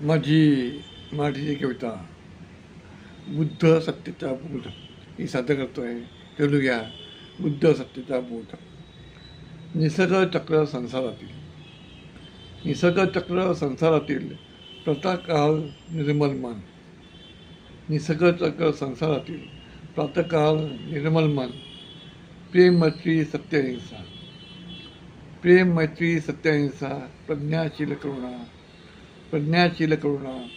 माझी मराठीची कविता बुद्ध सत्तेचा बोध ही सादर करतो आहे. तेवढं घ्या. बुद्ध सत्तेचा बोध. निसर्गचक्र संसारातील निसर्गचक्र संसारातील प्रातःकाळ निर्मल मन. निसर्गचक्र संसारातील प्रातःकाळ निर्मल मन. प्रेम मैत्री सत्यहिंसा. प्रेम मैत्री सत्यहिंसा. प्रज्ञाशील करुणा. प्रज्ञाशील करुणा.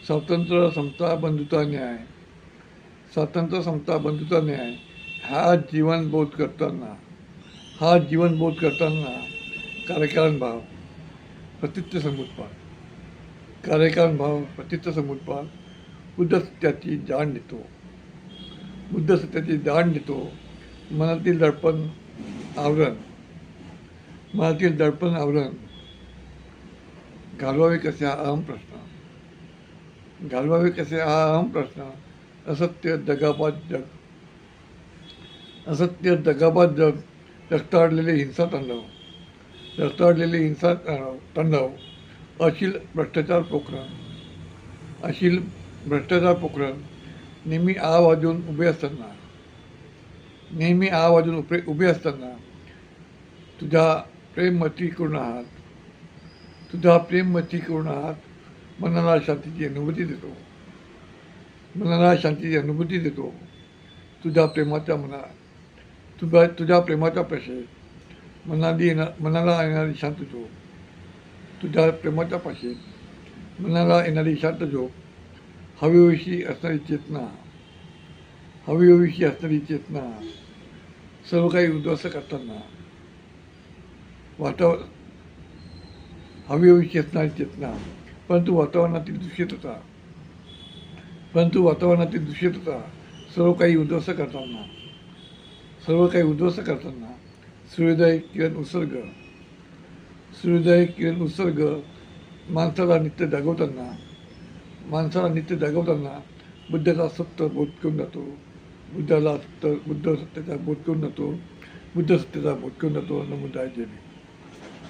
स्वातंत्र्य समता बंधुता न्याय. स्वातंत्र्य समता बंधुता न्याय. हा जीवनबोध करताना कार्यकारण भाव प्रतित्व समुत्पाद. कार्यकारण भाव प्रतित्व समुत्पाद. बुद्ध सत्याची जाण देतो. बुद्ध सत्याची जाण देतो. मनातील दडपण आवरण. मनातील दडपण आवरण. घालवावे कसे हा अहम प्रश्न. घालवावे कसे हा अहम प्रश्न. असत्य दगाबाज जग. असत्य दगाबाज जग. रक्ताळलेले हिंसा तांडव. रक्ताळलेले हिंसा तांडव. अशील भ्रष्टाचार पोखरण. अशील भ्रष्टाचार पोखरण. नेहमी वाजून उभे असताना. नेहमी वाजून उभे असताना तुझ्या प्रेममती करून आहात. तुझा प्रेममती करून आहात. मनाला शांतीची अनुभूती देतो. मनाला शांतीची अनुभूती देतो. तुझ्या प्रेमाच्या तुझ्या प्रेमाच्या पाशी मनाला येणारी शांत झोप. तुझ्या प्रेमाच्या पाशी मनाला येणारी शांत झोप. हवेविषयी असणारी चेतना. हवेविषयी असणारी चेतना. सर्व काही उद्ध्वस्त करताना हवेविषयी असणारी चेतना. परंतु वातावरणातील दूषितता सर्व काही उद्ध्वस्त करताना सूर्योदय किरण उत्सर्ग माणसाला नित्य जागवताना बुद्धाचा सत्य बोध करून जातो. बुद्ध सत्याचा बोध करून जातो. नमो बुद्धाय जय भीम.